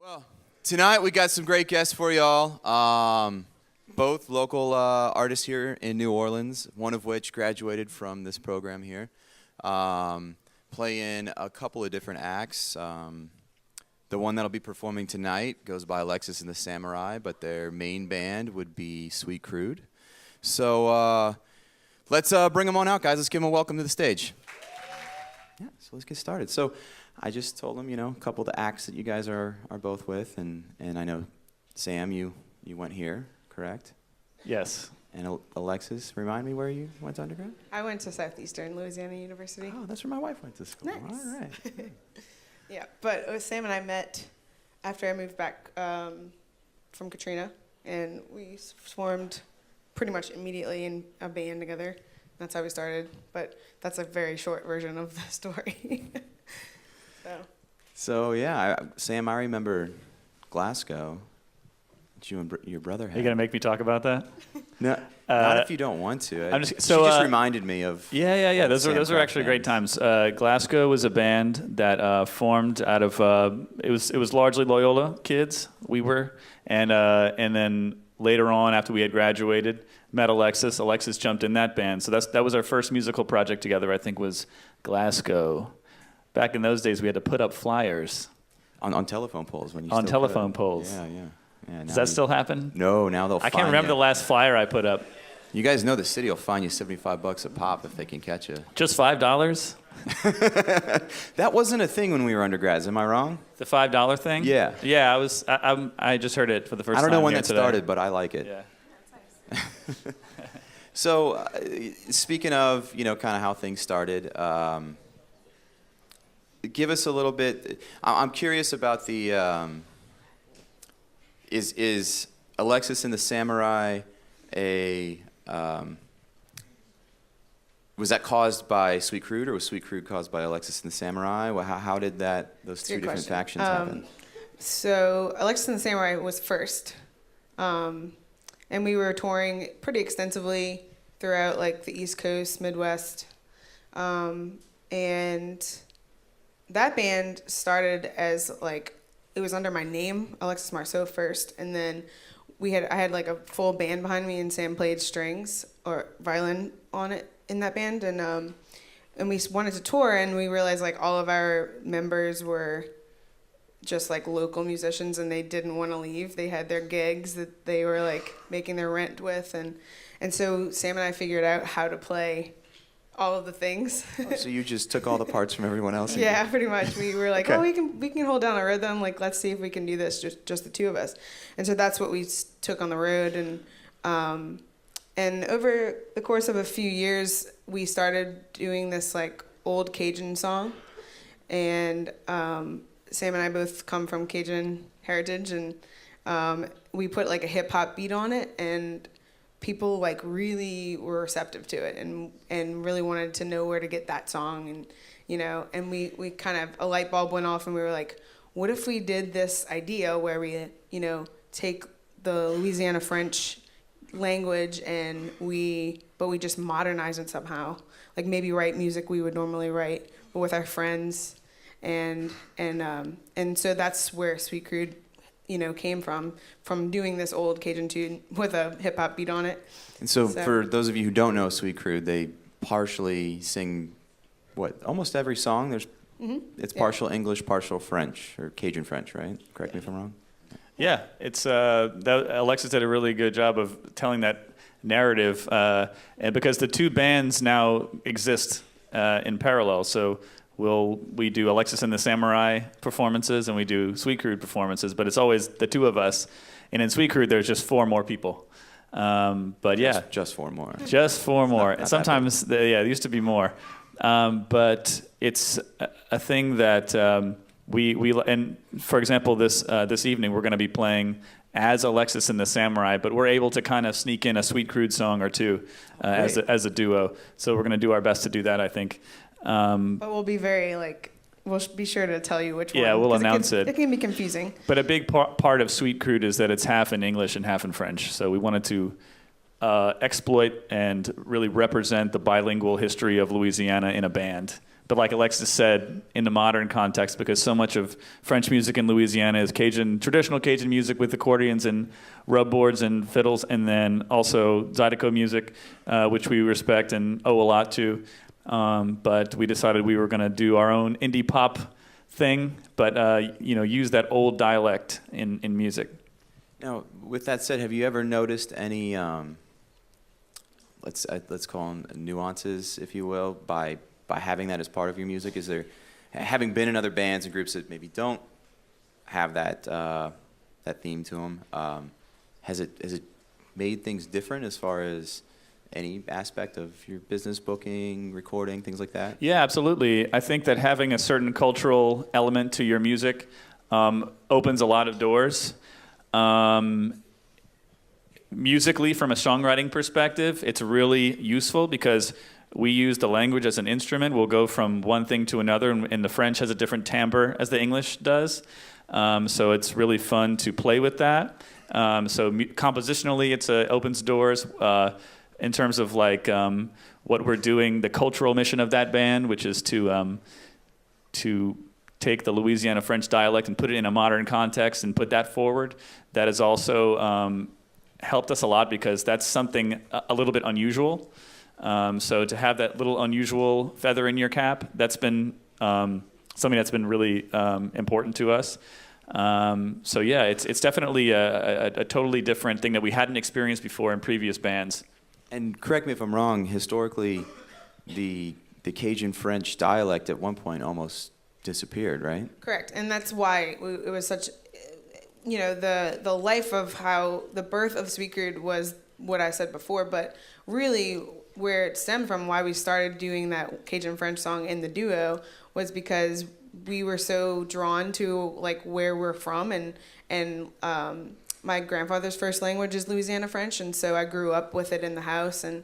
Well, tonight we got some great guests for y'all. Both local artists here in New Orleans, one of which graduated from this program here. Play in a couple of different acts. The one that'll be performing tonight goes by Alexis and the Samurai, but their main band would be Sweet Crude. So let's bring them on out, guys. Let's give them a welcome to the stage. Yeah, so let's get started. So I just told them, a couple of the acts that you guys are both with, and I know, Sam, you went here, correct? Yes. And Alexis, remind me where you went to undergrad? I went to Southeastern Louisiana University. Oh, that's where my wife went to school. Nice. All right. Yeah, but Sam and I met after I moved back from Katrina, and we formed pretty much immediately in a band together. That's how we started, but that's a very short version of the story. So yeah, Sam, I remember Glasgow. That you and your brother had. Are you gonna make me talk about that? No, not if you don't want to. She just reminded me of. Yeah. Those are actually great times. Glasgow was a band that formed out of it was largely Loyola kids. We were, and then later on, after we had graduated, met Alexis. Alexis jumped in that band. So that was our first musical project together. I think was Glasgow. Back in those days, we had to put up flyers On telephone poles when you on still telephone could. poles. Yeah. Does that still happen? No, now they'll. I can't remember the last flyer I put up. You guys know the city will fine you $75 a pop if they can catch you. Just $5? That wasn't a thing when we were undergrads. Am I wrong? The $5 thing? Yeah. Yeah, I just heard it for the first time. I don't know when here that today. started, but I like it. Yeah. So, speaking of, kind of how things started, give us a little bit. I'm curious about the. Is Alexis and the Samurai was that caused by Sweet Crude, or was Sweet Crude caused by Alexis and the Samurai? How did those two different factions happen? So Alexis and the Samurai was first, and we were touring pretty extensively throughout like the East Coast, Midwest, and that band started as like it was under my name, Alexis Marceau, first, and then I had like a full band behind me, and Sam played strings or violin on it in that band, and we wanted to tour, and we realized like all of our members were just like local musicians, and they didn't want to leave. They had their gigs that they were like making their rent with, and so Sam and I figured out how to play all of the things. So you just took all the parts from everyone else? Yeah, pretty much. We were like, Okay. we can hold down a rhythm. Like, let's see if we can do this, just the two of us. And so that's what we took on the road. And over the course of a few years, we started doing this like old Cajun song. And Sam and I both come from Cajun heritage, and we put like a hip hop beat on it, and people like really were receptive to it and really wanted to know where to get that song, and we kind of a light bulb went off, and we were like, what if we did this idea where we take the Louisiana French language and we just modernize it somehow, like maybe write music we would normally write but with our friends, and so that's where Sweet Crude came from doing this old Cajun tune with a hip hop beat on it. And so for those of you who don't know Sweet Crude, they partially sing almost every song. It's partial English, partial French, or Cajun French, right? Correct me if I'm wrong. Yeah, it's Alexis did a really good job of telling that narrative, and because the two bands now exist in parallel, so we do Alexis and the Samurai performances, and we do Sweet Crude performances, but it's always the two of us. And in Sweet Crude, there's just 4 more people. But yeah, just 4 more. Just 4 more. Not sometimes, there used to be more. But it's a thing that we and for example, this evening we're going to be playing as Alexis and the Samurai, but we're able to kind of sneak in a Sweet Crude song or two as a duo. So we're going to do our best to do that, I think. But we'll be we'll be sure to tell you which one. Yeah, we'll announce it. It can be confusing. But a big part of Sweet Crude is that it's half in English and half in French. So we wanted to exploit and really represent the bilingual history of Louisiana in a band, But like Alexis said, in the modern context, because so much of French music in Louisiana is traditional Cajun music with accordions and rub boards and fiddles, and then also Zydeco music, which we respect and owe a lot to. But we decided we were going to do our own indie pop thing, but use that old dialect in music. Now, with that said, have you ever noticed any, let's call them nuances, if you will, by having that as part of your music? Is there, having been in other bands and groups that maybe don't have that theme to them, has it made things different as far as any aspect of your business, booking, recording, things like that? Yeah, absolutely. I think that having a certain cultural element to your music opens a lot of doors. Musically, from a songwriting perspective, it's really useful because we use the language as an instrument. We'll go from one thing to another, and the French has a different timbre as the English does. So it's really fun to play with that. Compositionally, it opens doors. In terms of like what we're doing, the cultural mission of that band, which is to take the Louisiana French dialect and put it in a modern context and put that forward. That has also helped us a lot because that's something a little bit unusual. So to have that little unusual feather in your cap, that's been something that's been really important to us. So yeah, it's definitely a totally different thing that we hadn't experienced before in previous bands. And correct me if I'm wrong, historically, the Cajun French dialect at one point almost disappeared, right? Correct, and that's why it was such, the life of how the birth of Sweet Crude was what I said before, but really where it stemmed from, why we started doing that Cajun French song in the duo, was because we were so drawn to like where we're from, and my grandfather's first language is Louisiana French, and so I grew up with it in the house, and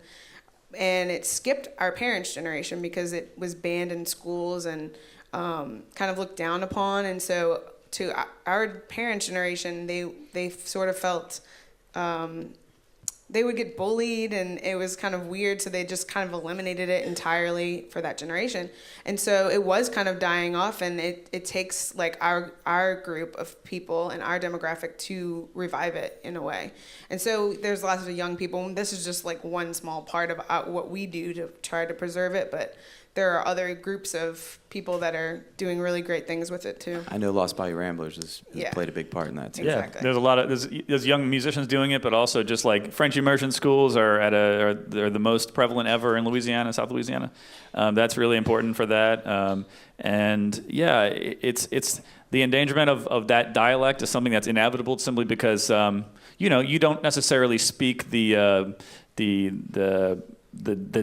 it skipped our parents' generation because it was banned in schools and kind of looked down upon, and so to our parents' generation, they sort of felt they would get bullied, and it was kind of weird, so they just kind of eliminated it entirely for that generation. And so it was kind of dying off, and it takes like our group of people and our demographic to revive it in a way. And so there's lots of young people, and this is just like one small part of what we do to try to preserve it, but there are other groups of people that are doing really great things with it too. I know Lost Bayou Ramblers has played a big part in that too. Exactly. Yeah, there's a lot of there's young musicians doing it, but also just like French immersion schools are they're the most prevalent ever in Louisiana, South Louisiana. That's really important for that. And yeah, it's the endangerment of that dialect is something that's inevitable simply because you don't necessarily speak the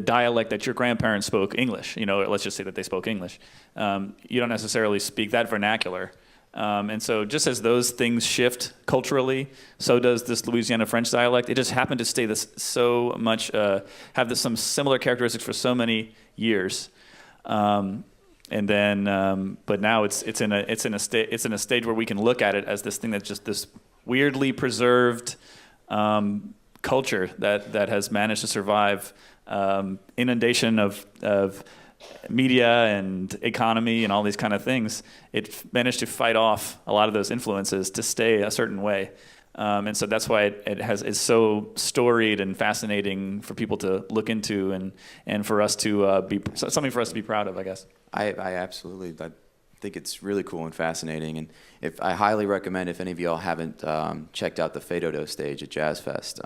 dialect that your grandparents spoke English. Let's just say that they spoke English. You don't necessarily speak that vernacular. And so just as those things shift culturally, so does this Louisiana French dialect. It just happened to stay so much, have some similar characteristics for so many years. And then, but now it's in a stage where we can look at it as this thing that's just this weirdly preserved culture that has managed to survive inundation of media and economy and all these kind of things. It managed to fight off a lot of those influences to stay a certain way. And so that's why it's so storied and fascinating for people to look into and for us to be something for us to be proud of, I guess. I absolutely. I think it's really cool and fascinating. And I highly recommend, if any of y'all haven't checked out the Fedodo stage at Jazz Fest,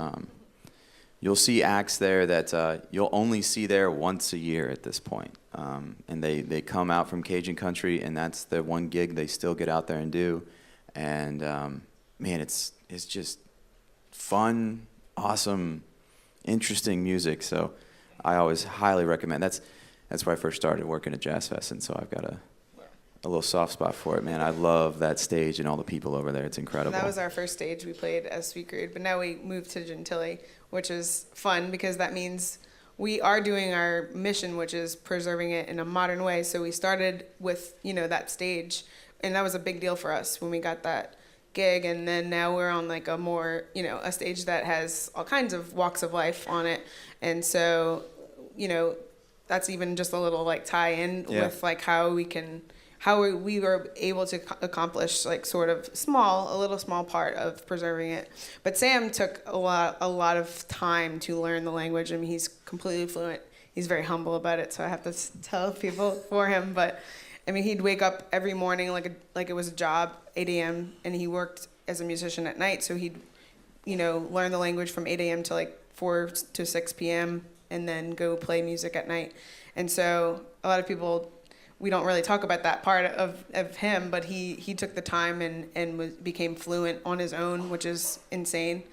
you'll see acts there that you'll only see there once a year at this point. And they come out from Cajun country, and that's the one gig they still get out there and do. And man, it's just fun, awesome, interesting music. So I always highly recommend. That's where I first started working at Jazz Fest, and so I've got a little soft spot for it, man. I love that stage and all the people over there. It's incredible. That was our first stage we played as Sweet Crude, but now we moved to Gentilly, which is fun because that means we are doing our mission, which is preserving it in a modern way. So we started with, that stage, and that was a big deal for us when we got that gig, and then now we're on like a more, a stage that has all kinds of walks of life on it. And so, that's even just a little like tie in Yeah. with like how we were able to accomplish like sort of a little small part of preserving it. But Sam took a lot of time to learn the language. I mean, he's completely fluent. He's very humble about it, so I have to tell people for him. But I mean, he'd wake up every morning like it was a job, 8 a.m., and he worked as a musician at night. So he'd, learn the language from 8 a.m. to like 4 to 6 p.m. and then go play music at night. And so a lot of people, we don't really talk about that part of him, but he took the time and became fluent on his own, which is insane.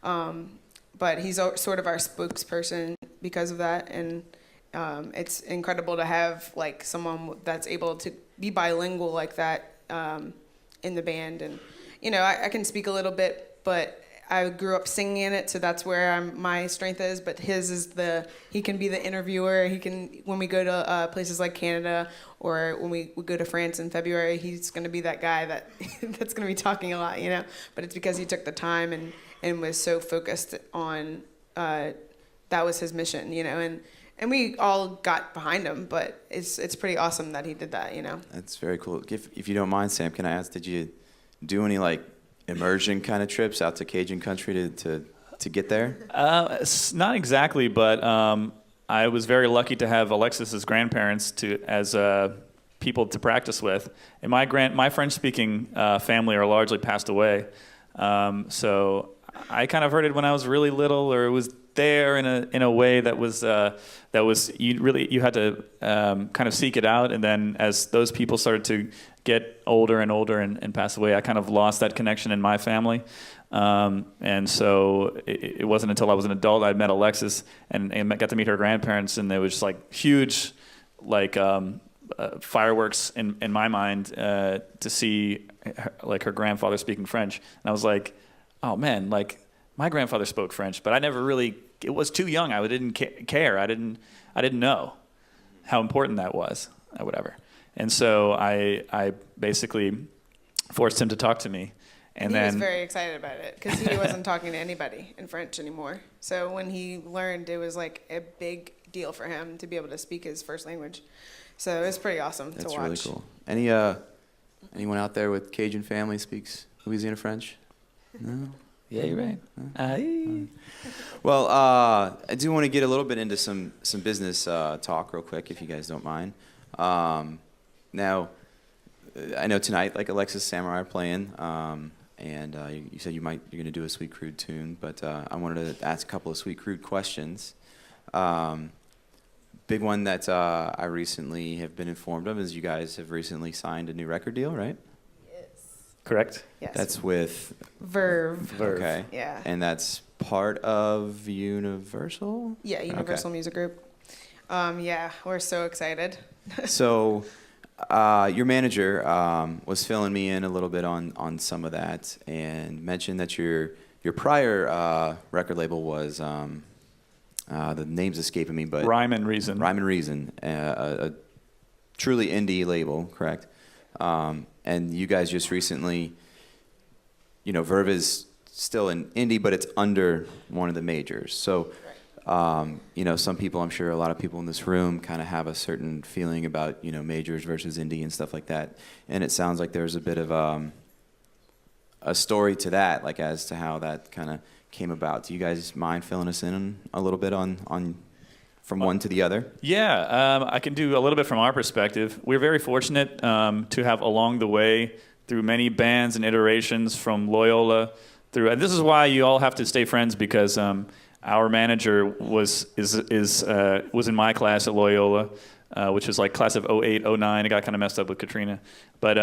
But he's sort of our spokesperson because of that, and it's incredible to have like someone that's able to be bilingual like that in the band. And I can speak a little bit, but I grew up singing in it, so that's where my strength is. But his is he can be the interviewer. He can, when we go to places like Canada or when we go to France in February, he's going to be that guy that's going to be talking a lot, But it's because he took the time and was so focused on that was his mission, and we all got behind him. But it's pretty awesome that he did that, That's very cool. If you don't mind, Sam, can I ask, did you do any like immersion kind of trips out to Cajun country to get there? Not exactly, but I was very lucky to have Alexis's grandparents as people to practice with. And my French-speaking family are largely passed away, so I kind of heard it when I was really little, or it was there in a way that was you had to kind of seek it out. And then as those people started to get older and older and pass away, I kind of lost that connection in my family. And so it wasn't until I was an adult I met Alexis and got to meet her grandparents, and there was just like huge like fireworks in my mind to see her grandfather speaking French. And I was like, oh man, like my grandfather spoke French, but I never really, it was too young. I didn't care. I didn't know how important that was or whatever. And so I basically forced him to talk to me. And he then was very excited about it because he wasn't talking to anybody in French anymore. So when he learned, it was like a big deal for him to be able to speak his first language. So it was pretty awesome to watch. That's really cool. Anyone out there with Cajun family speaks Louisiana French? No? Yeah, you're right. Well, I do want to get a little bit into some business talk real quick, if you guys don't mind. Now, I know tonight, like Alexis Samurai are playing, and you said you're going to do a Sweet Crude tune, but I wanted to ask a couple of Sweet Crude questions. Big one that I recently have been informed of is you guys have recently signed a new record deal, right? Correct? Yes. That's with Verve. Okay. Yeah. And that's part of Universal? Yeah, Universal Music Group. Yeah, we're so excited. So your manager was filling me in a little bit on some of that and mentioned that your prior record label was, the name's escaping me, but Rhyme and Reason. Rhyme and Reason, a truly indie label, correct? And you guys just recently, Verve is still an indie, but it's under one of the majors. So, some people, I'm sure a lot of people in this room kind of have a certain feeling about, majors versus indie and stuff like that. And it sounds like there's a bit of a story to that, like as to how that kind of came about. Do you guys mind filling us in a little bit on from one to the other? Yeah, I can do a little bit from our perspective. We're very fortunate to have along the way through many bands and iterations from Loyola through, and this is why you all have to stay friends, because our manager was in my class at Loyola, which is like class of 08, 09. It got kind of messed up with Katrina, but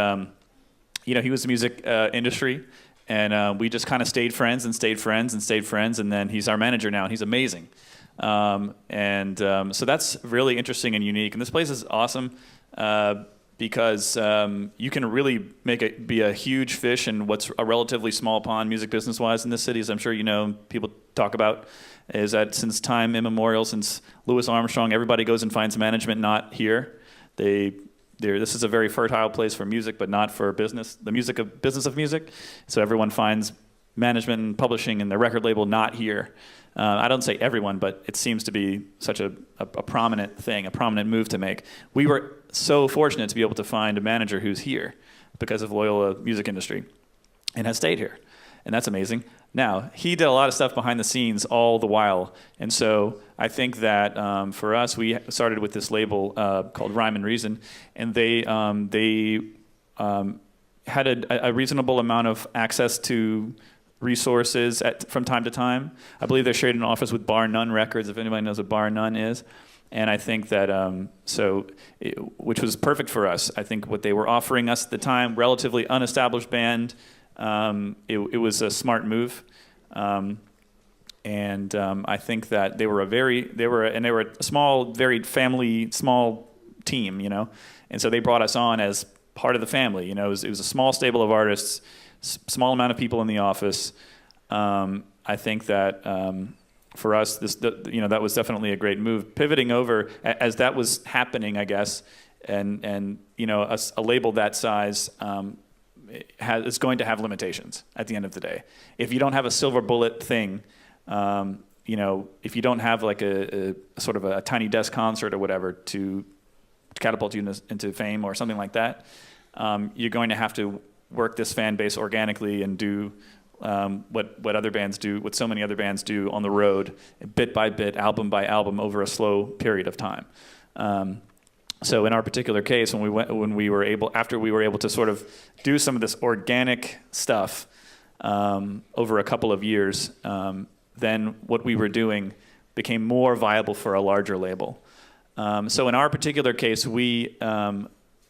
he was the music industry, and we just kind of stayed friends, and then he's our manager now, and he's amazing. So that's really interesting and unique. And this place is awesome because you can really be a huge fish in what's a relatively small pond music business-wise in this city, as I'm sure people talk about, is that since time immemorial, since Louis Armstrong, everybody goes and finds management not here. This is a very fertile place for music, but not for business, business of music. So everyone finds management and publishing and the record label not here. I don't say everyone, but it seems to be such a prominent thing, a prominent move to make. We were so fortunate to be able to find a manager who's here because of Loyola music industry and has stayed here. And that's amazing. Now, he did a lot of stuff behind the scenes all the while. And so I think that for us, we started with this label called Rhyme and Reason. And they had a reasonable amount of access to resources from time to time. I believe they shared an office with Bar None Records, if anybody knows what Bar None is. And I think that, which was perfect for us. I think what they were offering us at the time, relatively unestablished band, it was a smart move. I think that they were a small, very small team, you know. And so they brought us on as part of the family, you know. It was a small stable of artists, small amount of people in the office. I think that for us, that was definitely a great move. Pivoting over as that was happening, I guess, and you know, a label that size is going to have limitations at the end of the day. If you don't have a silver bullet thing, you know, if you don't have like a sort of a tiny desk concert or whatever to catapult you into fame or something like that, you're going to have to work this fan base organically and do what other bands do, what so many other bands do on the road, bit by bit, album by album, over a slow period of time. So in our particular case, after we were able to sort of do some of this organic stuff over a couple of years, then what we were doing became more viable for a larger label. So in our particular case, we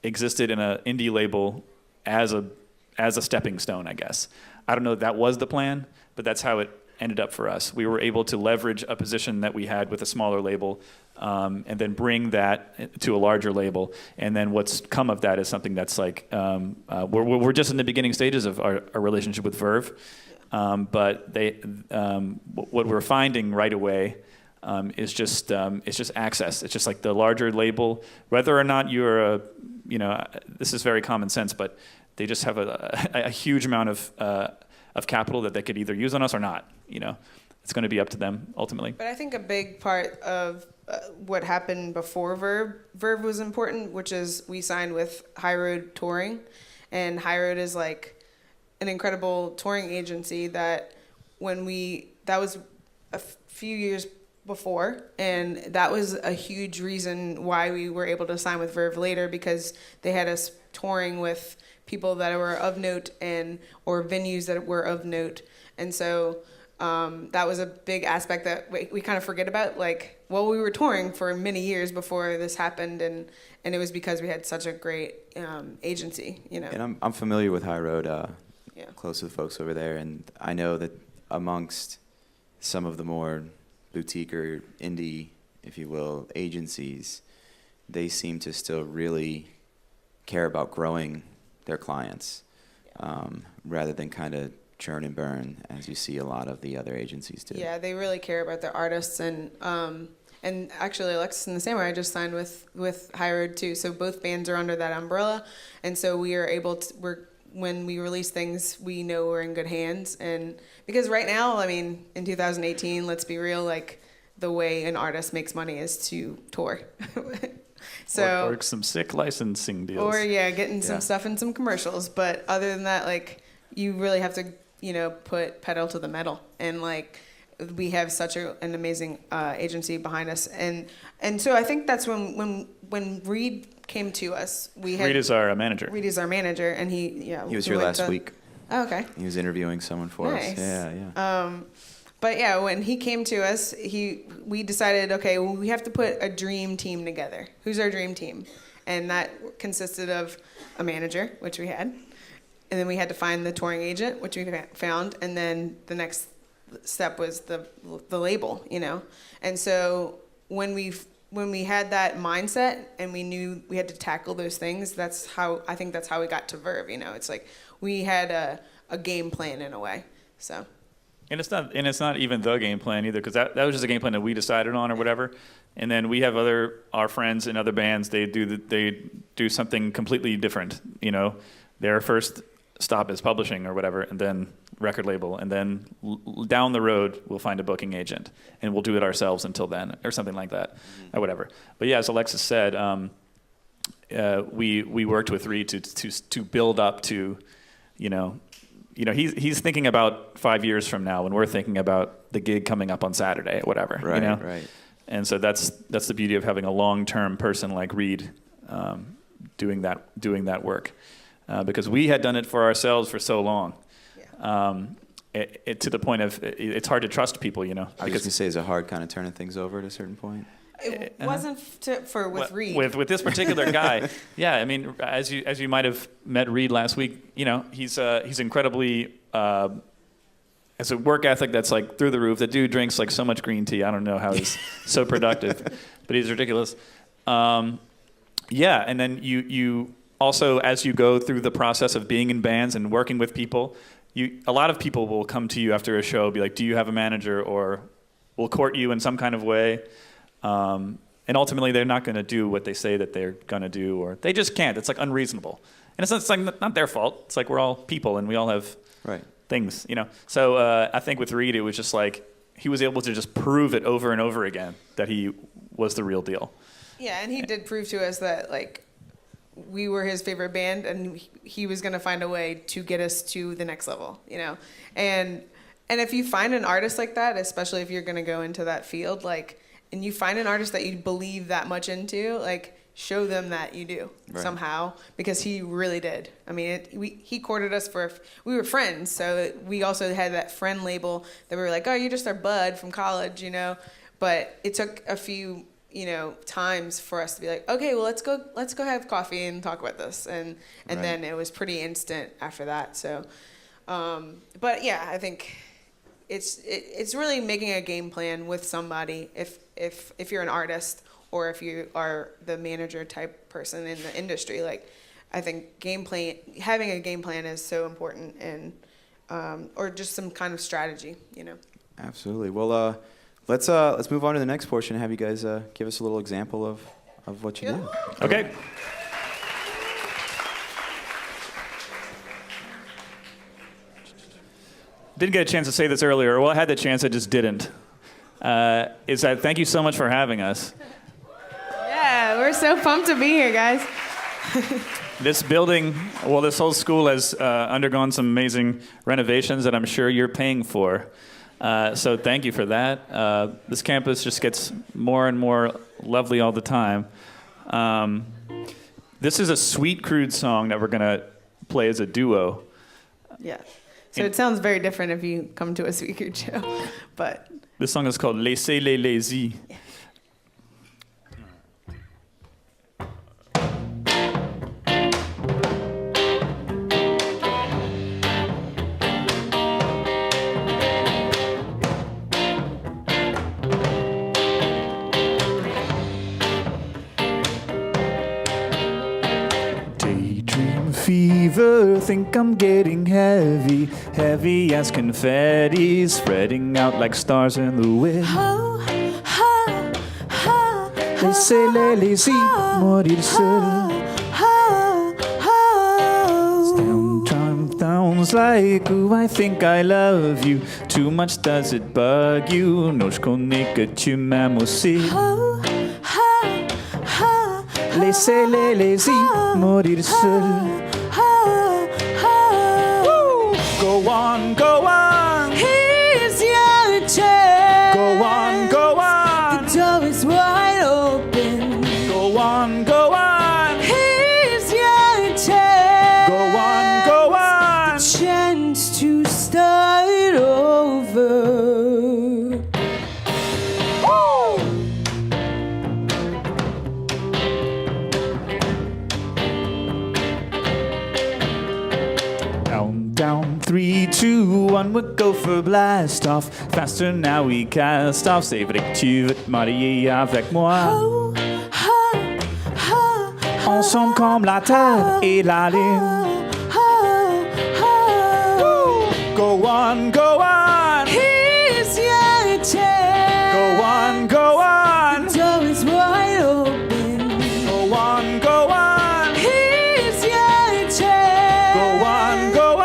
existed in an indie label as a stepping stone, I guess. I don't know if that was the plan, but that's how it ended up for us. We were able to leverage a position that we had with a smaller label, and then bring that to a larger label. And then what's come of that is something that's like, we're just in the beginning stages of our relationship with Verve. But what we're finding right away is just access. It's just like the larger label, whether or not you're this is very common sense, but they just have a huge amount of capital that they could either use on us or not. You know, it's going to be up to them ultimately. But I think a big part of what happened before Verve was important, which is we signed with High Road Touring, and High Road is like an incredible touring agency that that was a few years before, and that was a huge reason why we were able to sign with Verve later, because they had us touring with people that were of note or venues that were of note. And so that was a big aspect that we kind of forget about. Like, well, we were touring for many years before this happened, and it was because we had such a great agency, you know. And I'm familiar with High Road, close to the folks over there, and I know that amongst some of the more boutique or indie, if you will, agencies, they seem to still really care about growing their clients, rather than kind of churn and burn, as you see a lot of the other agencies do. Yeah, they really care about their artists, and actually Alexis and the Samurai just signed with High Road too, so both bands are under that umbrella, and so we are able to, when we release things, we know we're in good hands. And because right now, I mean, in 2018, let's be real, like the way an artist makes money is to tour. So or some sick licensing deals. Or getting some stuff in some commercials. But other than that, like, you really have to, put pedal to the metal. And like, we have such an amazing agency behind us. And so I think that's when Reed came to us. Reed is our manager. Reed is our manager, and he was here last week. Oh, okay. He was interviewing someone for us. Yeah. But yeah, when he came to us, we decided, okay, well, we have to put a dream team together. Who's our dream team? And that consisted of a manager, which we had, and then we had to find the touring agent, which we found, and then the next step was the label, And so when we had that mindset and we knew we had to tackle those things, that's how we got to Verve. It's like we had a game plan in a way. So. And it's not even the game plan either, because that was just a game plan that we decided on or whatever. And then we have our friends in other bands. They do something completely different. Their first stop his publishing or whatever, and then record label, and then down the road we'll find a booking agent, and we'll do it ourselves until then, or something like that, or whatever. But yeah, as Alexis said, we worked with Reed to build up to, he's thinking about 5 years from now, when we're thinking about the gig coming up on Saturday or whatever. Right, right. And so that's the beauty of having a long-term person like Reed doing that work, because we had done it for ourselves for so long, to the point of it's hard to trust people, I was just gonna say, is it hard kind of turning things over at a certain point? It wasn't with Reed. With this particular guy, yeah. I mean, as you might have met Reed last week, he's incredibly has a work ethic that's like through the roof. The dude drinks like so much green tea. I don't know how he's so productive, but he's ridiculous. Yeah, and then you also, as you go through the process of being in bands and working with people, a lot of people will come to you after a show, be like, "Do you have a manager?" or will court you in some kind of way. And ultimately, they're not going to do what they say that they're going to do, or they just can't. It's like unreasonable, and it's like not their fault. It's like we're all people, and we all have things, So I think with Reed, it was just like he was able to just prove it over and over again that he was the real deal. Yeah, and he did prove to us that like we were his favorite band, and he was going to find a way to get us to the next level, And if you find an artist like that, especially if you're going to go into that field, like. And you find an artist that you believe that much into, like, show them that you do somehow, because he really did. I mean, he courted us we were friends, so we also had that friend label that we were like, oh, you're just our bud from college, But it took a few, times for us to be like, okay, well, let's go have coffee and talk about this, and then it was pretty instant after that. So, but yeah, I think. It's really making a game plan with somebody if you're an artist or if you are the manager type person in the industry. Like, I think having a game plan is so important, and or just some kind of strategy, Absolutely. Well, let's move on to the next portion and have you guys give us a little example of what you do. Okay. Didn't get a chance to say this earlier. Well, I had the chance, I just didn't. Is that thank you so much for having us. Yeah, we're so pumped to be here, guys. This building, this whole school has undergone some amazing renovations that I'm sure you're paying for. So thank you for that. This campus just gets more and more lovely all the time. This is a Sweet Crude song that we're going to play as a duo. Yeah. So it sounds very different if you come to a Sweet Crude show, but... This song is called Laissez les lazy. Yeah. Fever, think I'm getting heavy, heavy as confetti, spreading out like stars in the wind. Laissez-les lazy, mourir seul. Sounds like, ooh, I think I love you. Too much does it bug you? Non, je connais que tu m'aimes aussi. Laissez-les lazy, mourir seul. Go on, go on. Here's your chance. Go on, go on. The door is wide open. Go on, go on. Here's your chance. Go on, go on. The chance to start over. Down, 3, 2, 1, we'll go for blast off. Faster now we cast off. C'est vrai que tu veux te marier avec moi. Ensemble comme la terre et la lune. Go on, go on. Here's your chance. Go on, go on. The door is wide open. Go on, go on. Here's your chance. Go on, go on.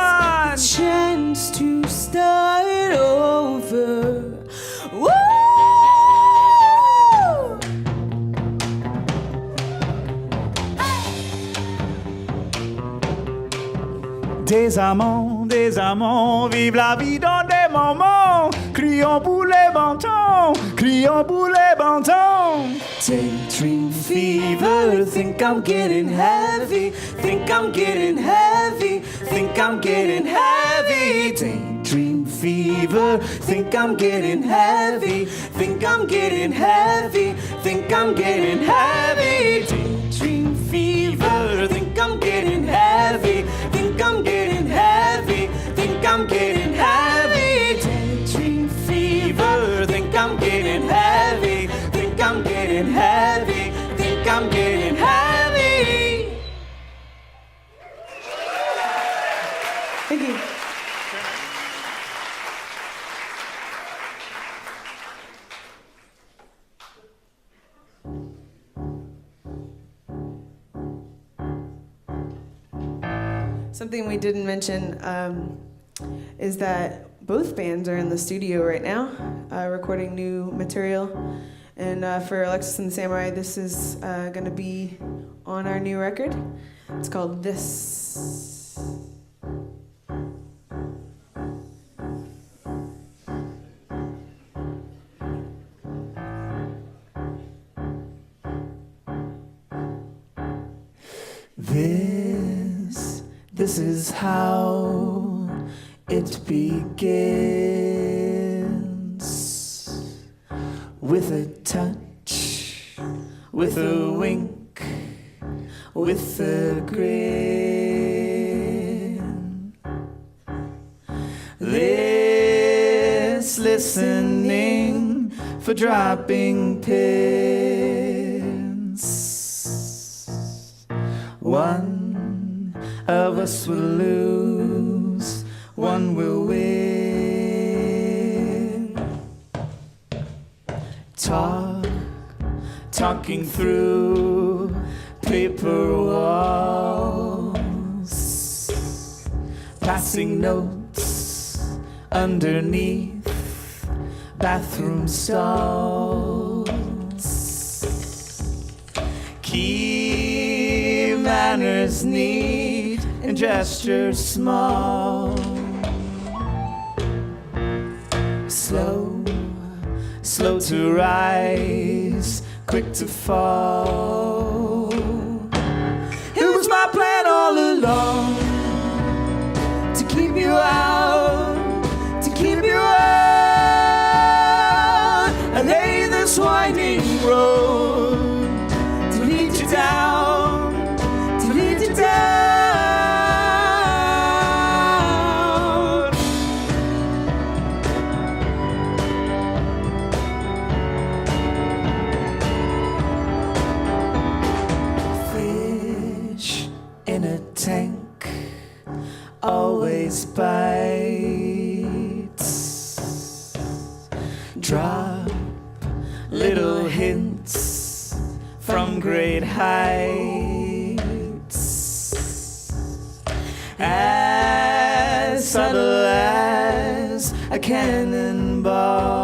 Des amants, vive la vie dans des moments. Crions pour les bantons, crions pour les bantons. Daydream fever, think I'm getting heavy, think I'm getting heavy, think I'm getting heavy. Daydream fever, think I'm getting heavy, think I'm getting heavy, think I'm getting heavy. Daydream fever, think I'm getting heavy, think I'm getting heavy, think I'm getting heavy. Daydream fever, think I'm getting heavy, think I'm getting heavy, think I'm getting heavy. Thank you. Something we didn't mention is that both bands are in the studio right now, recording new material. And for Alexis and the Samurai, this is going to be on our new record. It's called This. This is how it begins. With a touch, with a wink, with a grin. This listening for dropping pins. One of us will lose, one will win. Talking through paper walls, passing notes underneath bathroom stalls. Key manners neat and gestures small. Slow to rise, quick to fall. It was my plan all along to keep you out, to keep you out. I lay this winding road to lead you down, to lead you down. In a tank always bites. Drop little hints from great heights, as subtle as a cannonball.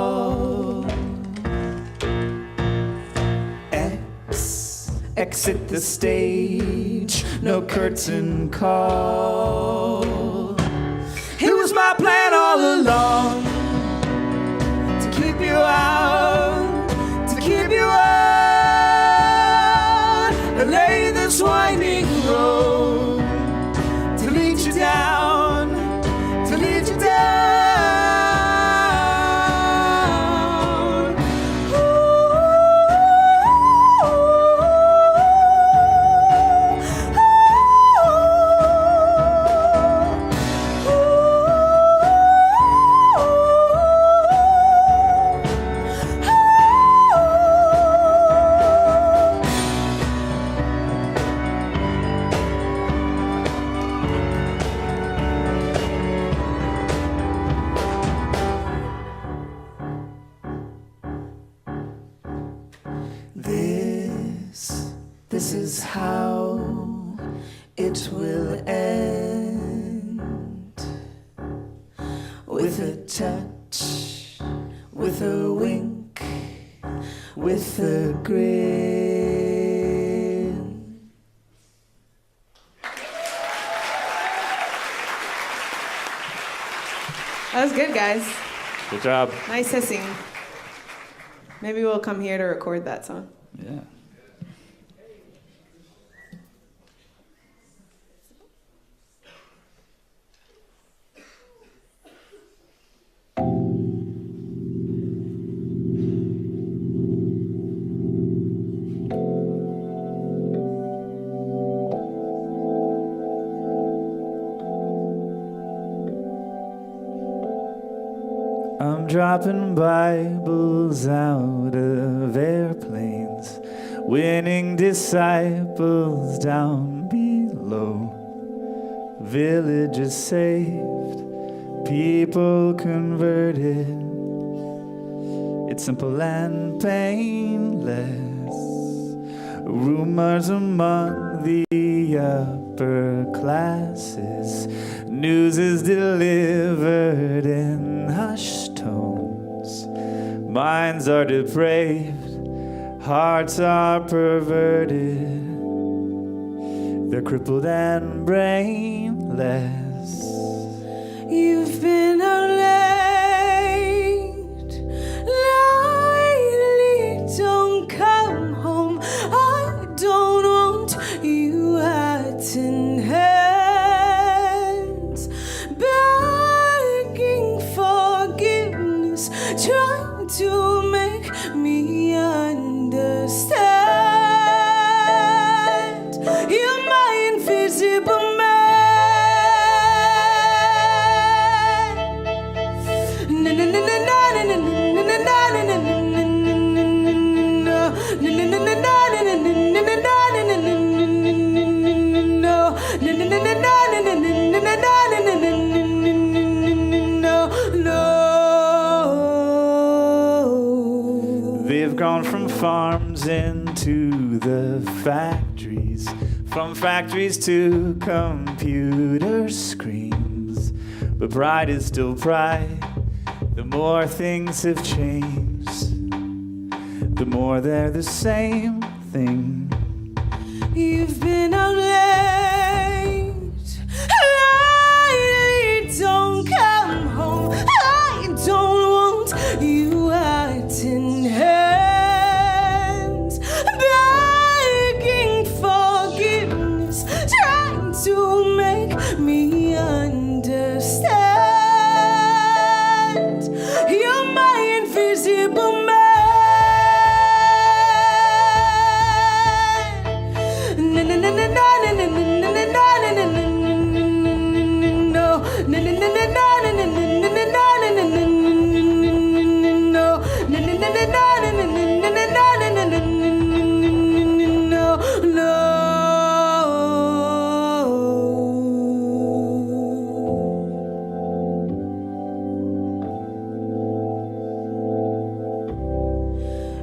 Exit the stage, no curtain call. It was my plan all along to keep you out, to keep you out. I lay this winding road to lead you down, to lead you down. This is how it will end. With a touch, with a wink, with a grin. That was good, guys. Good job. Nice hissing. Maybe we'll come here to record that song. Yeah. I'm dropping Bibles out of airplanes, winning disciples down below. Villages saved, people converted. It's simple and painless. Rumors among the upper classes. News is delivered in hushed tones. Minds are depraved, hearts are perverted. They're crippled and brainless. You've been out late, lately, don't come home. I don't want you at in hands, begging forgiveness, trying to make me understand. You're my invisible man. They've gone from farms into the factories, from factories to computer screens. But pride is still pride. The more things have changed, the more they're the same thing. You've been out late, lately, don't come home. I don't want you acting hands, begging forgiveness, trying to make me understand. You're my invisible man.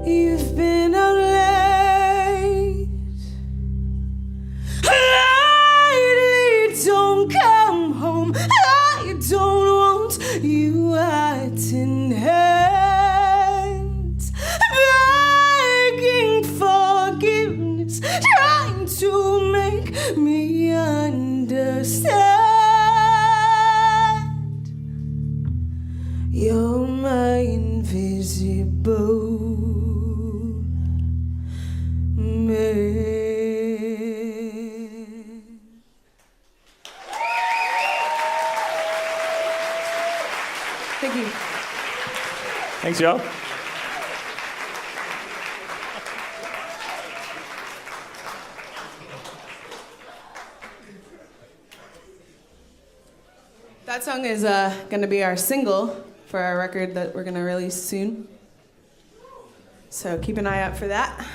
You've been out late, lately, don't come home. I don't want you acting hands, begging forgiveness, trying to make me understand. You're my invisible man. Thank you. Thanks, y'all. That song is going to be our single for our record that we're going to release soon. So keep an eye out for that.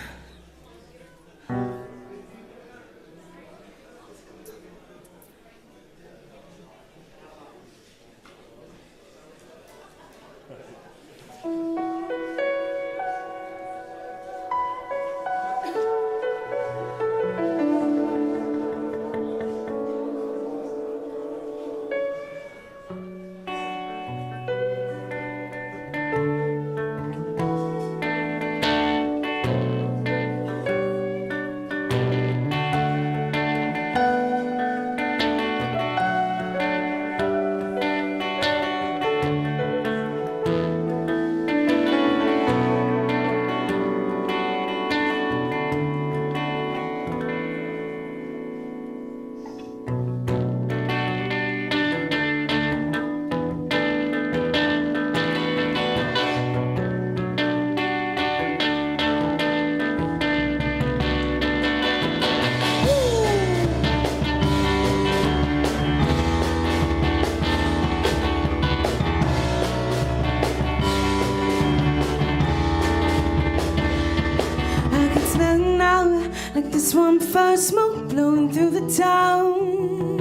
of smoke blowing through the town.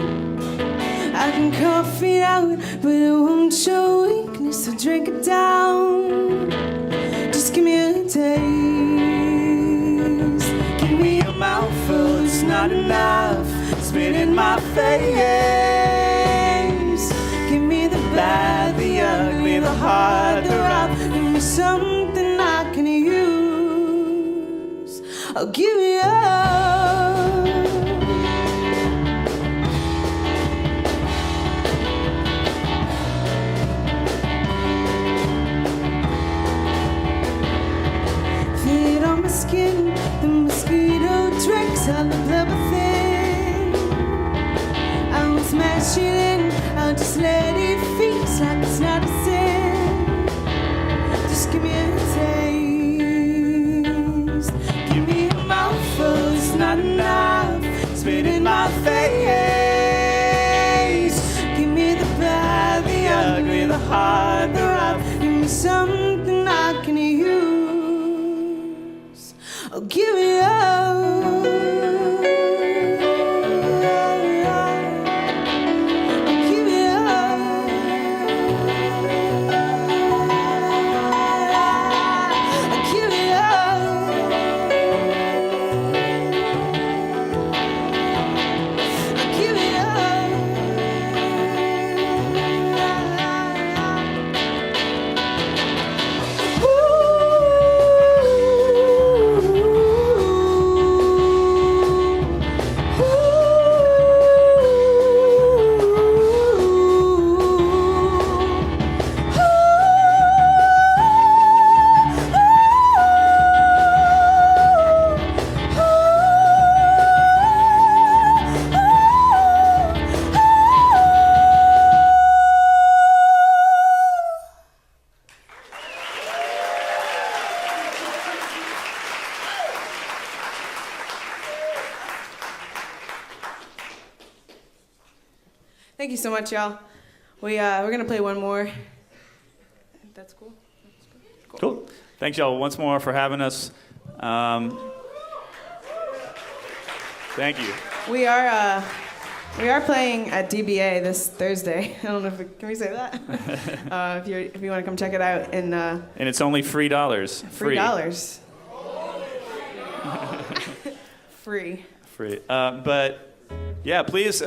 I can cough it out, but it won't show weakness, so drink it down. Just give me a taste. Give me a mouthful, it's not enough. Spit in my face. Give me the bad, the ugly, the hard, the rough. Give me something I can use. I'll give it up. Feel it on my skin, the mosquito drinks all the blood within. I won't smash it in, I'll just let it freeze like it's not a sin. Just give me a taste. Give me a mouthful, it's not enough. Spit in my face. Give me the bad, the ugly, the hard, the rough. Give me something I can use. I'll give it up. Thank you so much, y'all. We're gonna play one more. That's cool. Cool. Thanks, y'all, once more for having us. Thank you. We are playing at DBA this Thursday. I don't know can we say that? If you want to come check it out, and it's only $3. Free dollars. Free. But yeah, please.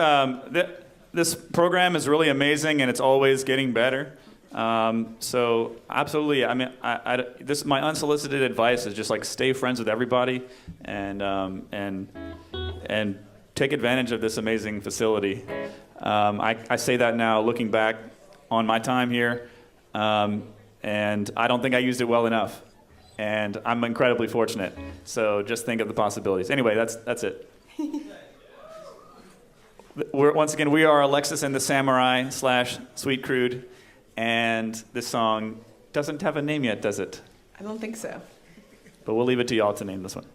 This program is really amazing, and it's always getting better. So absolutely, I mean, this my unsolicited advice is just like stay friends with everybody, and take advantage of this amazing facility. I say that now, looking back on my time here, and I don't think I used it well enough, and I'm incredibly fortunate. So just think of the possibilities. Anyway, that's it. Once again, we are Alexis and the Samurai / Sweet Crude, and this song doesn't have a name yet, does it? I don't think so. But we'll leave it to y'all to name this one.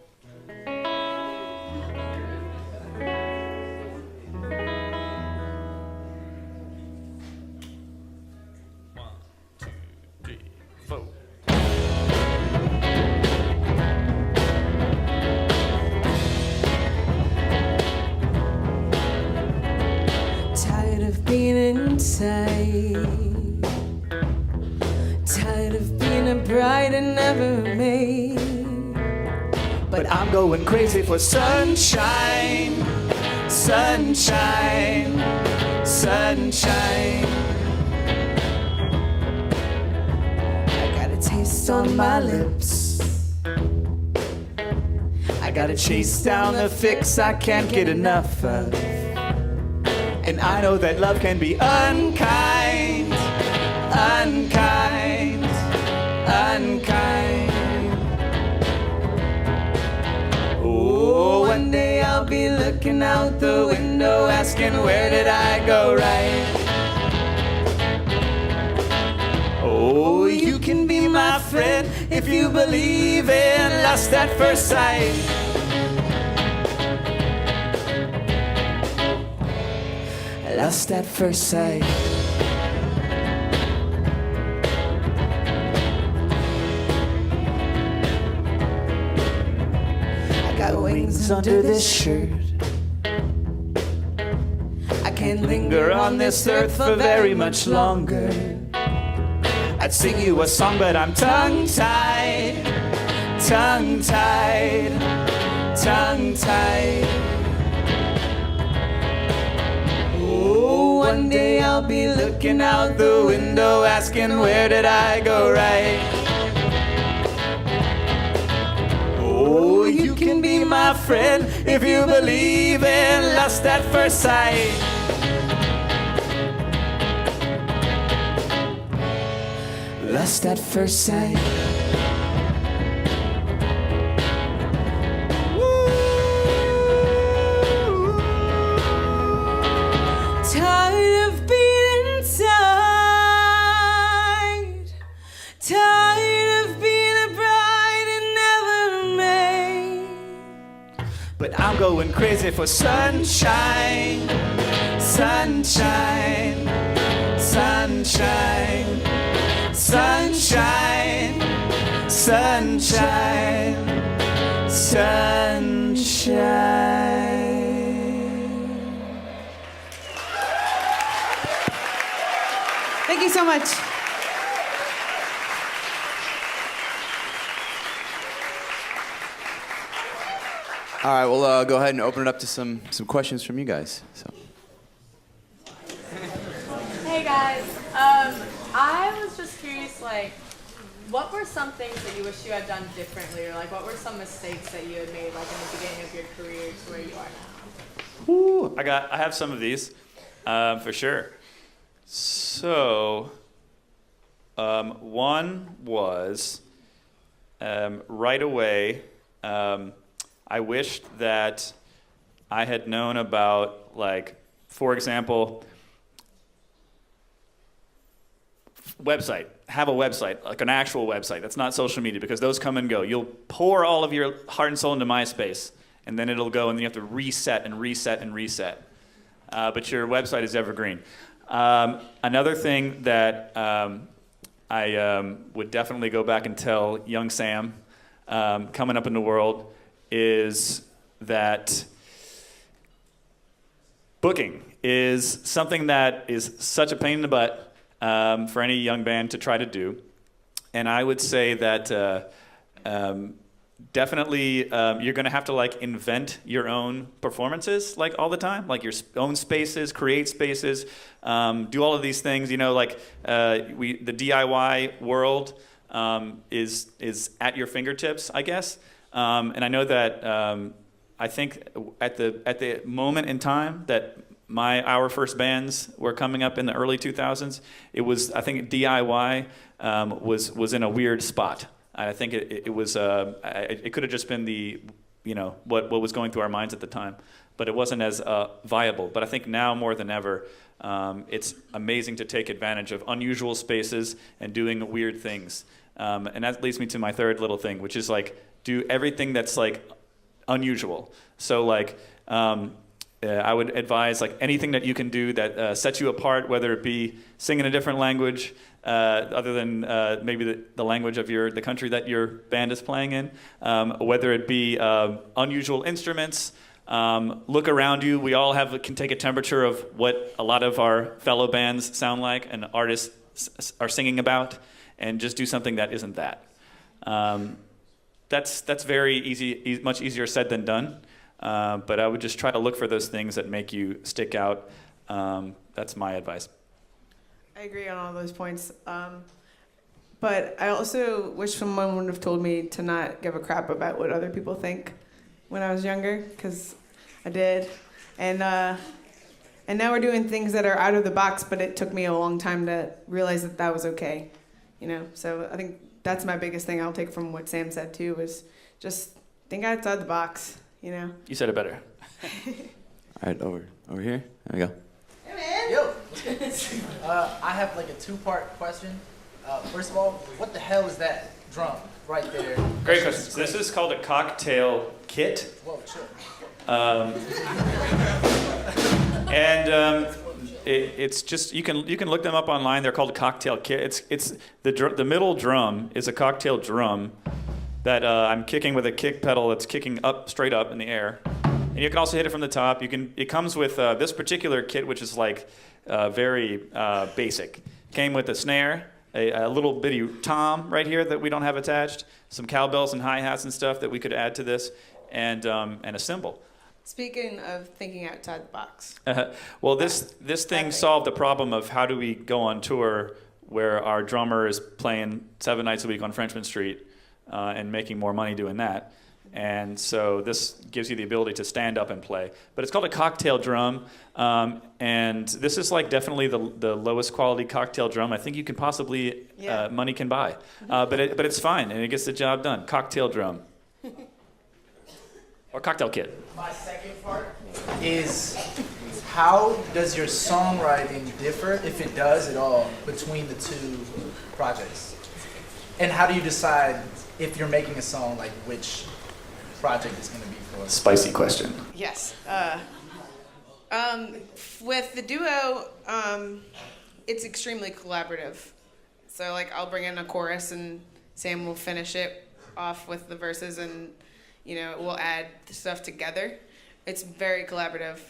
Tired of being a bride and never made. But I'm going crazy for sunshine, sunshine, sunshine. I got a taste on my lips. I gotta chase down the fix I can't get enough of. And I know that love can be unkind, unkind, unkind. Oh, one day I'll be looking out the window asking where did I go right? Oh, you can be my friend if you believe in lust at first sight. Lust at first sight. feelings under this shirt. I can't Linger on this earth for very much longer. I'd sing you a song, but I'm tongue-tied, tongue-tied, tongue-tied. Oh, one day I'll be looking out the window, asking where did I go right? Oh, you can be my friend if you believe in lust at first sight. Lust at first sight. Tired of being inside. Tired of being a bride and never a maid. But I'm going crazy for sunshine, sunshine, sunshine, sunshine, sunshine, sunshine. Thank you so much. All right, we'll go ahead and open it up to some questions from you guys. So. Hey guys, I was just curious, like, what were some things that you wish you had done differently, or like, what were some mistakes that you had made, like, in the beginning of your career to where you are now? Ooh, I have some of these, for sure. So, one was right away. I wished that I had known about, like, for example, website. Have a website, like an actual website. That's not social media, because those come and go. You'll pour all of your heart and soul into MySpace, and then it'll go, and then you have to reset and reset and reset. But your website is evergreen. Another thing that I would definitely go back and tell young Sam coming up in the world is that booking is something that is such a pain in the butt for any young band to try to do. And I would say that definitely you're going to have to, like, invent your own performances, like, all the time, like your own spaces, create spaces, do all of these things, you know, like the DIY world is at your fingertips, I guess. And I know that I think at the moment in time that our first bands were coming up in the early 2000s, I think DIY was in a weird spot. I think it was it could have just been what was going through our minds at the time, but it wasn't as viable. But I think now more than ever, it's amazing to take advantage of unusual spaces and doing weird things. And that leads me to my third little thing, which is, like, do everything that's, like, unusual. So, like, I would advise, like, anything that you can do that sets you apart, whether it be sing in a different language other than maybe the language of the country that your band is playing in, whether it be unusual instruments. Look around you. We all can take a temperature of what a lot of our fellow bands sound like and artists are singing about, and just do something that isn't that. That's very easy, much easier said than done. But I would just try to look for those things that make you stick out. That's my advice. I agree on all those points. But I also wish someone would have told me to not give a crap about what other people think when I was younger, because I did. And now we're doing things that are out of the box, but it took me a long time to realize that that was okay. You know, so I think that's my biggest thing I'll take from what Sam said too, was just think outside the box, you know. You said it better. All right, over here. There we go. Hey man. Yo, I have like a two-part question. First of all, what the hell is that drum right there? Great question. So this is called a cocktail kit. Whoa, chill. It's just you can look them up online. They're called a cocktail kit. It's the middle drum is a cocktail drum, that I'm kicking with a kick pedal that's kicking up, straight up in the air. And you can also hit it from the top. It comes with this particular kit, which is like very basic. Came with a snare, a little bitty tom right here that we don't have attached, some cowbells and hi-hats and stuff that we could add to this, and a cymbal. Speaking of thinking outside the box. Well, this thing solved the problem of how do we go on tour where our drummer is playing 7 nights a week on Frenchman Street and making more money doing that. And so this gives you the ability to stand up and play. But it's called a cocktail drum, and this is like definitely the lowest quality cocktail drum I think you can possibly money can buy. But it's fine, and it gets the job done. Cocktail drum. Or cocktail kit. My second part is, how does your songwriting differ, if it does at all, between the two projects? And how do you decide if you're making a song, like which project is going to be for? Spicy question. Yes. With the duo, it's extremely collaborative. So like I'll bring in a chorus and Sam will finish it off with the verses, and we'll add the stuff together. It's very collaborative.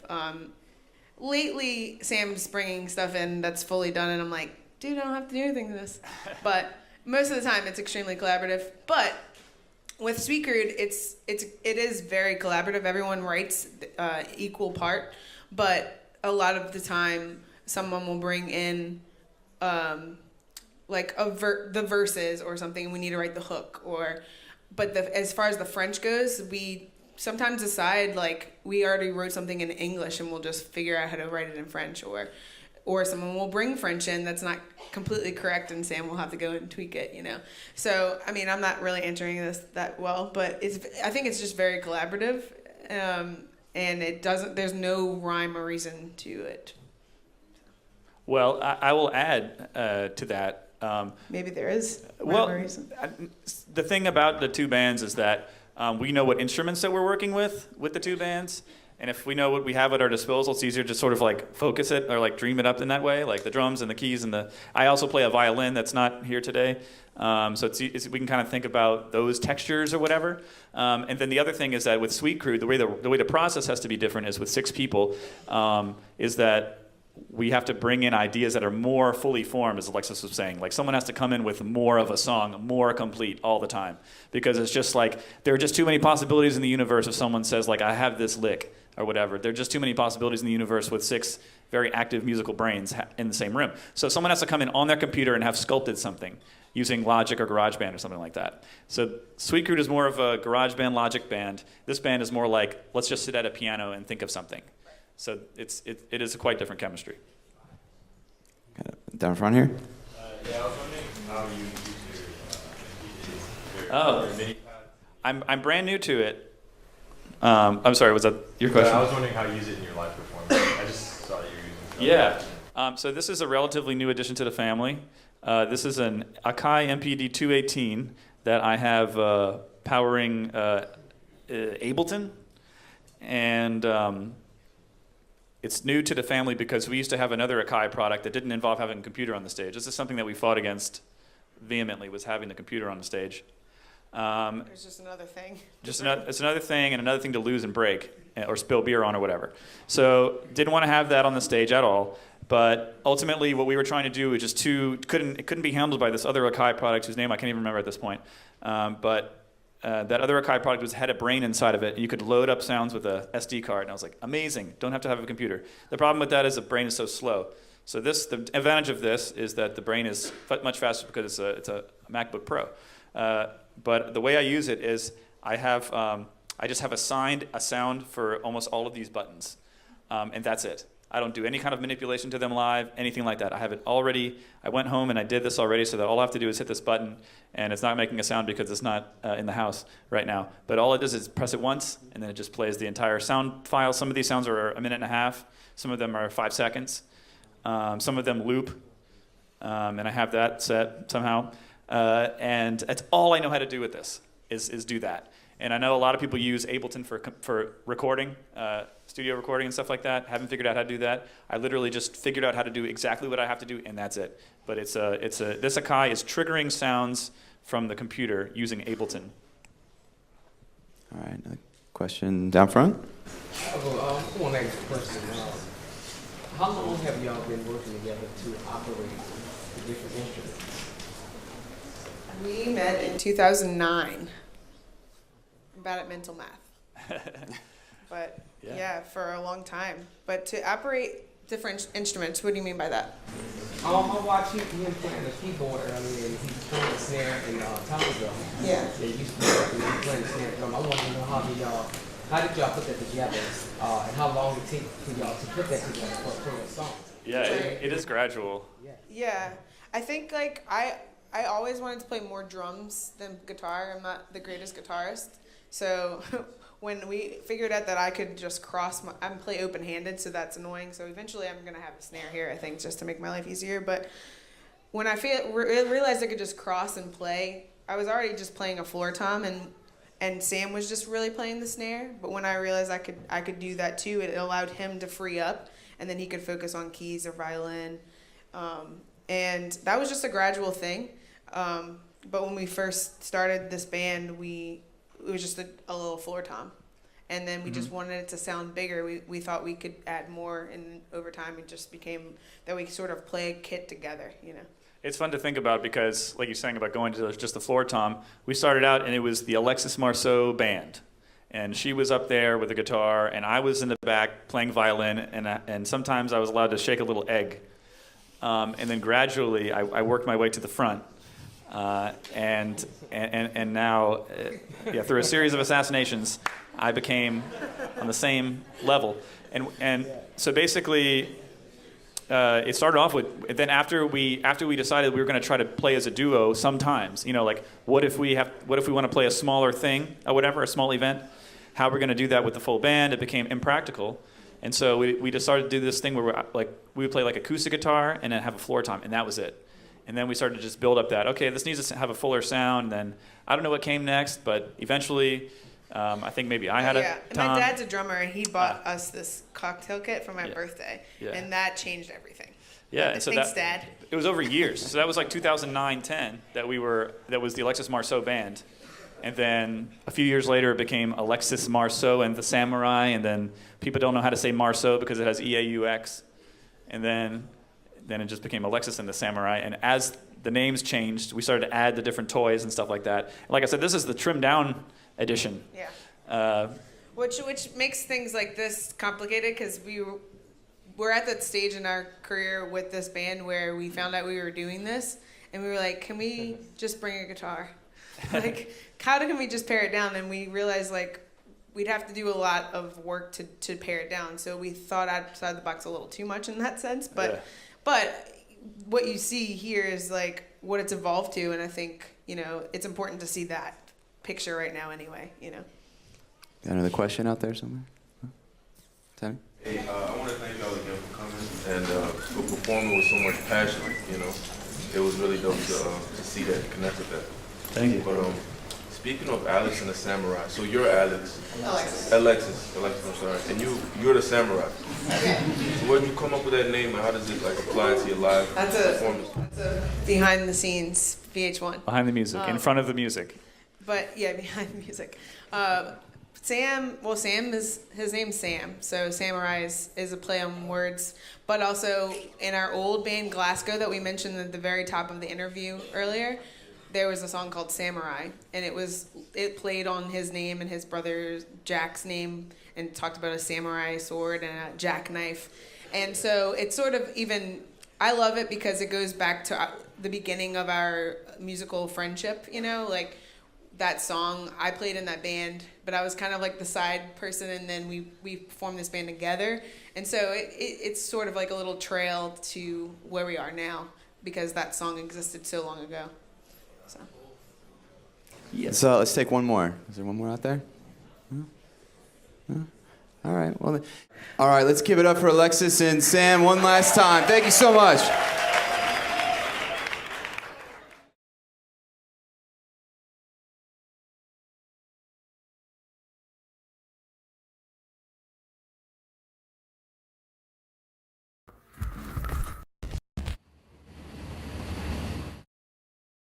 Lately, Sam's bringing stuff in that's fully done, and I'm like, dude, I don't have to do anything to this. But most of the time, it's extremely collaborative. But with Sweet Crude, it is very collaborative. Everyone writes equal part, but a lot of the time, someone will bring in like the verses or something. We need to write the hook, but as far as the French goes, we sometimes decide like we already wrote something in English and we'll just figure out how to write it in French, or someone will bring French in that's not completely correct and Sam will have to go and tweak it, So, I mean, I'm not really answering this that well, but I think it's just very collaborative, and there's no rhyme or reason to it. Well, I will add to that. Maybe there is Well, rhyme or reason. The thing about the two bands is that we know what instruments that we're working with the two bands. And if we know what we have at our disposal, it's easier to sort of like focus it or like dream it up in that way, like the drums and the keys and I also play a violin that's not here today, so we can kind of think about those textures or whatever. And then the other thing is that with Sweet Crude, the way the process has to be different is with 6 people, is that we have to bring in ideas that are more fully formed, as Alexis was saying. Like someone has to come in with more of a song, more complete all the time, because it's just like there are just too many possibilities in the universe if someone says like I have this lick or whatever. There are just too many possibilities in the universe with 6 very active musical brains in the same room. So someone has to come in on their computer and have sculpted something using Logic or GarageBand or something like that. So Sweet Crude is more of a GarageBand, Logic band. This band is more like let's just sit at a piano and think of something. So it is a quite different chemistry. Down front here. Yeah, I was wondering how you use your MIDI pad. I'm brand new to it. I'm sorry, was that your question? I was wondering how you use it in your live performance. I just saw that you were using it. Yeah. So this is a relatively new addition to the family. This is an Akai MPD 218 that I have powering Ableton. And it's new to the family because we used to have another Akai product that didn't involve having a computer on the stage. This is something that we fought against vehemently, was having the computer on the stage. There's just another thing. It's another thing, and another thing to lose and break or spill beer on or whatever. So didn't want to have that on the stage at all. But ultimately, what we were trying to do was just it couldn't be handled by this other Akai product whose name I can't even remember at this point. But that other Akai product had a brain inside of it, and you could load up sounds with a SD card. And I was like, amazing, don't have to have a computer. The problem with that is the brain is so slow. So the advantage of this is that the brain is much faster because it's a MacBook Pro. But the way I use it is I just have assigned a sound for almost all of these buttons, and that's it. I don't do any kind of manipulation to them live, anything like that. I have it already. I went home and I did this already, so that all I have to do is hit this button, and it's not making a sound because it's not in the house right now. But all it does is press it once, and then it just plays the entire sound file. Some of these sounds are 1.5 minutes. Some of them are 5 seconds. Some of them loop, and I have that set somehow. And that's all I know how to do with this, is do that. And I know a lot of people use Ableton for recording, studio recording and stuff like that. Haven't figured out how to do that. I literally just figured out how to do exactly what I have to do, and that's it. But this Akai is triggering sounds from the computer using Ableton. All right, a question down front. I want to ask a question. How long have y'all been working together to operate the different instruments? We met in 2009. Bad at mental math. But yeah, for a long time. But to operate different instruments, what do you mean by that? I watched him playing the keyboard earlier, and he's playing the snare and top of drum. Yeah. Yeah, he's playing the snare and drum. I want to know how did y'all put that together, and how long it take for y'all to put that together for a song? Yeah, it is gradual. Yeah. I think like I always wanted to play more drums than guitar. I'm not the greatest guitarist. So when we figured out that I could just I play open-handed, so that's annoying. So eventually I'm going to have a snare here, I think, just to make my life easier. But when I realized I could just cross and play, I was already just playing a floor tom, and Sam was just really playing the snare. But when I realized I could do that too, it allowed him to free up, and then he could focus on keys or violin. And that was just a gradual thing. But when we first started this band, it was just a little floor tom. And then we just wanted it to sound bigger. We thought we could add more, and over time it just became that we sort of play a kit together, you know. It's fun to think about because, like you're saying about going to just the floor tom, we started out and it was the Alexis Marceau band. And she was up there with the guitar, and I was in the back playing violin, and sometimes I was allowed to shake a little egg. And then gradually I worked my way to the front. And now, through a series of assassinations, I became on the same level. And so basically, it started off with, then after we decided we were going to try to play as a duo sometimes, like what if we want to play a smaller thing or whatever, a small event, how we're going to do that with the full band? It became impractical. And so we just started to do this thing where we would play like acoustic guitar and then have a floor tom, and that was it. And then we started to just build up that, okay, this needs to have a fuller sound. And then I don't know what came next, but eventually I think maybe I had a tom. My dad's a drummer, and he bought us this cocktail kit for my birthday, Yeah. and that changed everything. Yeah, and so Thanks, Dad. it was over years. So that was like 2009-10 that was the Alexis Marceau band. And then a few years later, it became Alexis Marceau and the Samurai. And then people don't know how to say Marceau because it has E-A-U-X. And then it just became Alexis and the Samurai. And as the names changed, we started to add the different toys and stuff like that. And like I said, this is the trimmed down edition. Yeah. Which makes things like this complicated because we're at that stage in our career with this band where we found out we were doing this, and we were like, can we just bring a guitar? Like, how can we just pare it down? And we realized like we'd have to do a lot of work to pare it down. So we thought outside the box a little too much in that sense, but what you see here is like what it's evolved to, and I think it's important to see that picture right now anyway. Got another question out there somewhere? Tammy? Hey, I want to thank y'all again for coming and for performing with so much passion. It was really dope to see that and connect with that. Thank you. But speaking of Alex and the Samurai, so you're Alex. Alexis, I'm sorry. And you're the Samurai. Okay. So where did you come up with that name, and how does it apply to your live performance? That's a behind the scenes VH1. Behind the music, in front of the music. But yeah, behind the music. Sam is, his name's Sam, so Samurai is a play on words. But also in our old band Glasgow that we mentioned at the very top of the interview earlier, there was a song called Samurai, and it played on his name and his brother Jack's name, and talked about a samurai sword and a jackknife. And so it's sort of I love it because it goes back to the beginning of our musical friendship, like that song, I played in that band, but I was kind of like the side person, and then we formed this band together. And so it's sort of like a little trail to where we are now because that song existed so long ago. So. Yes. So let's take one more. Is there one more out there? No? All right. Well, all right. Let's give it up for Alexis and Sam one last time. Thank you so much.